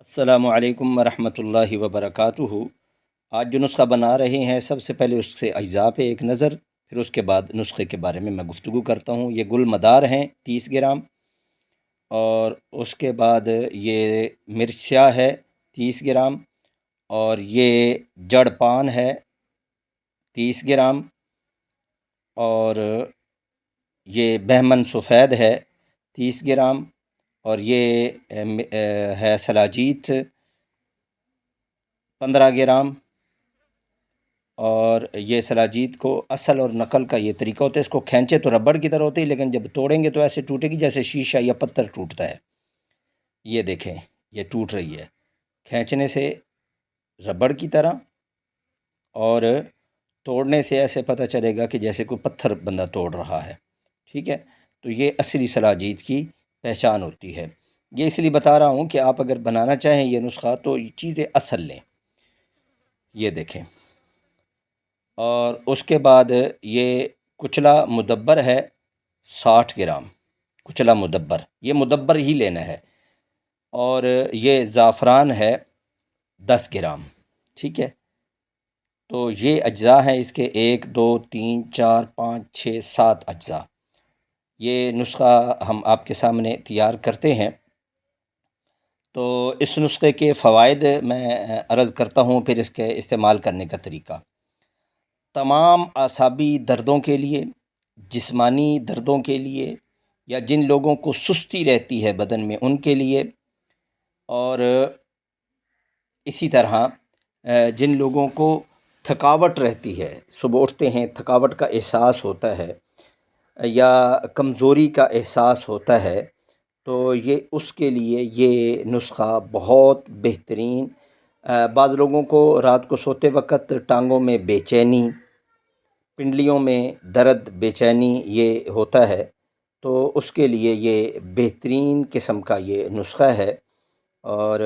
السلام علیکم ورحمۃ اللہ وبرکاتہ۔ آج جو نسخہ بنا رہے ہیں، سب سے پہلے اس سے اجزاء پہ ایک نظر، پھر اس کے بعد نسخے کے بارے میں گفتگو کرتا ہوں۔ یہ گل مدار ہیں 30 گرام، اور اس کے بعد یہ مرچ سیاہ ہے 30 گرام، اور یہ جڑ پان ہے 30 گرام، اور یہ بہمن سفید ہے 30 گرام، اور یہ ہے سلاجیت 15 گرام۔ اور یہ سلاجیت کو اصل اور نقل کا یہ طریقہ ہوتا ہے، اس کو کھینچے تو ربڑ کی طرح ہوتی ہے، لیکن جب توڑیں گے تو ایسے ٹوٹے گی جیسے شیشہ یا پتھر ٹوٹتا ہے۔ یہ دیکھیں، یہ ٹوٹ رہی ہے کھینچنے سے ربڑ کی طرح، اور توڑنے سے ایسے پتہ چلے گا کہ جیسے کوئی پتھر بندہ توڑ رہا ہے۔ ٹھیک ہے، تو یہ اصلی سلاجیت کی پہچان ہوتی ہے۔ یہ اس لیے بتا رہا ہوں کہ آپ اگر بنانا چاہیں یہ نسخہ تو یہ چیزیں اصل لیں۔ یہ دیکھیں، اور اس کے بعد یہ کچلا مدبر ہے 60 گرام، کچلا مدبر، یہ مدبر ہی لینا ہے۔ اور یہ زعفران ہے 10 گرام۔ ٹھیک ہے، تو یہ اجزاء ہیں اس کے 1 2 3 4 5 6 7 اجزاء۔ یہ نسخہ ہم آپ کے سامنے تیار کرتے ہیں۔ تو اس نسخے کے فوائد میں عرض کرتا ہوں، پھر اس کے استعمال کرنے کا طریقہ۔ تمام اعصابی دردوں کے لیے، جسمانی دردوں کے لیے، یا جن لوگوں کو سستی رہتی ہے بدن میں ان کے لیے، اور اسی طرح جن لوگوں کو تھکاوٹ رہتی ہے، صبح اٹھتے ہیں تھکاوٹ کا احساس ہوتا ہے یا کمزوری کا احساس ہوتا ہے، تو یہ اس کے لیے یہ نسخہ بہت بہترین۔ بعض لوگوں کو رات کو سوتے وقت ٹانگوں میں بے چینی، پنڈلیوں میں درد، بے چینی یہ ہوتا ہے، تو اس کے لیے یہ بہترین قسم کا یہ نسخہ ہے۔ اور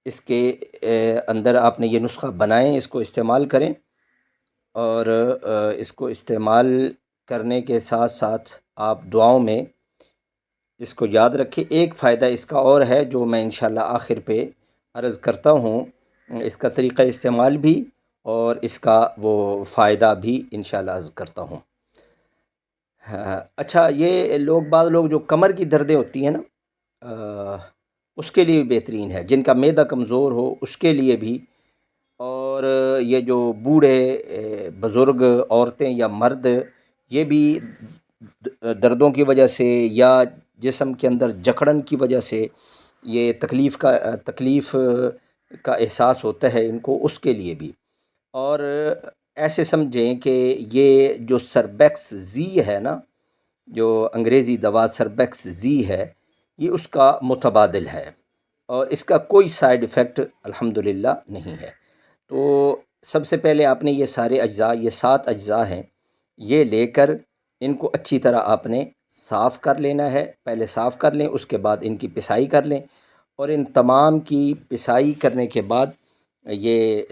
اس کے اندر آپ نے یہ نسخہ بنائیں، اس کو استعمال کریں، اور اس کو استعمال کرنے کے ساتھ ساتھ آپ دعاؤں میں اس کو یاد رکھیں۔ ایک فائدہ اس کا اور ہے جو میں انشاءاللہ آخر پہ عرض کرتا ہوں، اس کا طریقہ استعمال بھی اور اس کا وہ فائدہ بھی انشاءاللہ عرض کرتا ہوں۔ اچھا، یہ بعض لوگ جو کمر کی دردیں ہوتی ہیں نا، اس کے لیے بھی بہترین ہے۔ جن کا معدہ کمزور ہو اس کے لیے بھی، اور یہ جو بوڑھے بزرگ عورتیں یا مرد، یہ بھی دردوں کی وجہ سے یا جسم کے اندر جکڑن کی وجہ سے یہ تکلیف کا احساس ہوتا ہے ان کو، اس کے لیے بھی۔ اور ایسے سمجھیں کہ یہ جو سربیکس زی ہے نا، جو انگریزی دوا سربیکس زی ہے، یہ اس کا متبادل ہے، اور اس کا کوئی سائیڈ ایفیکٹ الحمدللہ نہیں ہے۔ تو سب سے پہلے آپ نے یہ سارے اجزاء، یہ 7 اجزاء ہیں، یہ لے کر ان کو اچھی طرح آپ نے صاف کر لینا ہے۔ پہلے صاف کر لیں، اس کے بعد ان کی پسائی کر لیں، اور ان تمام کی پسائی کرنے کے بعد یہ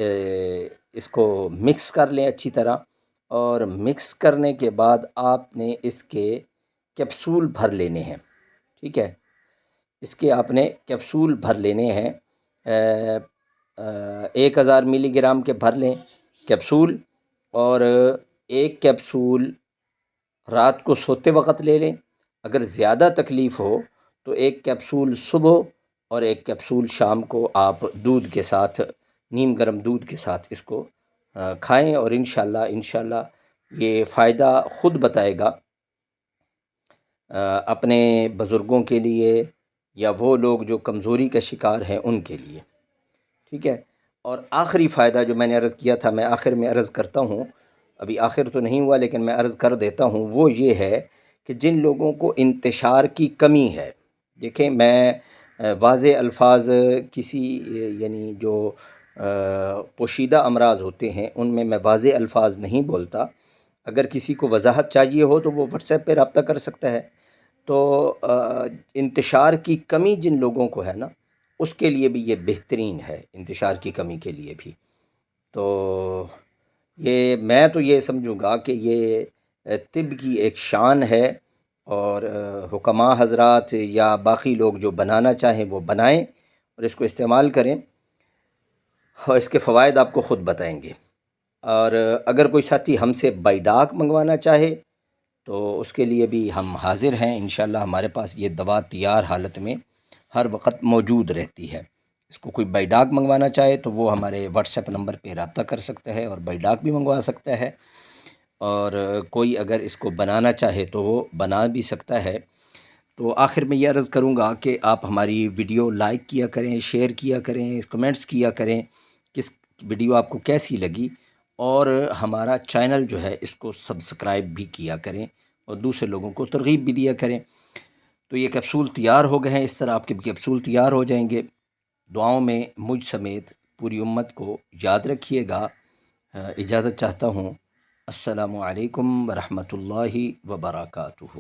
اس کو مکس کر لیں اچھی طرح۔ اور مکس کرنے کے بعد آپ نے اس کے کیپسول بھر لینے ہیں۔ ٹھیک ہے، اس کے آپ نے کیپسول بھر لینے ہیں، 1000 ملی گرام کے بھر لیں کیپسول، اور ایک کیپسول رات کو سوتے وقت لے لیں۔ اگر زیادہ تکلیف ہو تو ایک کیپسول صبح اور ایک کیپسول شام کو آپ دودھ کے ساتھ، نیم گرم دودھ کے ساتھ اس کو کھائیں، اور انشاءاللہ یہ فائدہ خود بتائے گا اپنے بزرگوں کے لیے، یا وہ لوگ جو کمزوری کا شکار ہیں ان کے لیے۔ ٹھیک ہے، اور آخری فائدہ جو میں نے عرض کیا تھا، میں آخر میں عرض کرتا ہوں، ابھی آخر تو نہیں ہوا لیکن میں عرض کر دیتا ہوں، وہ یہ ہے کہ جن لوگوں کو انتشار کی کمی ہے، دیکھیں میں واضح الفاظ کسی یعنی جو پوشیدہ امراض ہوتے ہیں ان میں واضح الفاظ نہیں بولتا۔ اگر کسی کو وضاحت چاہیے ہو تو وہ واٹس ایپ پہ رابطہ کر سکتا ہے۔ تو انتشار کی کمی جن لوگوں کو ہے نا، اس کے لیے بھی یہ بہترین ہے، انتشار کی کمی کے لیے بھی۔ تو یہ میں تو یہ سمجھوں گا کہ یہ طب کی ایک شان ہے، اور حکماء حضرات یا باقی لوگ جو بنانا چاہیں وہ بنائیں، اور اس کو استعمال کریں اور اس کے فوائد آپ کو خود بتائیں گے۔ اور اگر کوئی ساتھی ہم سے بائی ڈاک منگوانا چاہے تو اس کے لیے بھی ہم حاضر ہیں انشاءاللہ۔ ہمارے پاس یہ دوا تیار حالت میں ہر وقت موجود رہتی ہے۔ اس کو کوئی بائی ڈاک منگوانا چاہے تو وہ ہمارے واٹس ایپ نمبر پہ رابطہ کر سکتا ہے اور بائی ڈاک بھی منگوا سکتا ہے، اور کوئی اگر اس کو بنانا چاہے تو وہ بنا بھی سکتا ہے۔ تو آخر میں یہ عرض کروں گا کہ آپ ہماری ویڈیو لائک کیا کریں، شیئر کیا کریں، کمنٹس کیا کریں کس ویڈیو آپ کو کیسی لگی، اور ہمارا چینل جو ہے اس کو سبسکرائب بھی کیا کریں اور دوسرے لوگوں کو ترغیب بھی دیا کریں۔ تو یہ کیپسول تیار ہو گئے ہیں، اس طرح آپ کے بھی کیپسول تیار ہو جائیں گے۔ دعاؤں میں مجھ سمیت پوری امت کو یاد رکھیے گا۔ اجازت چاہتا ہوں۔ السلام علیکم ورحمۃ اللہ وبرکاتہ۔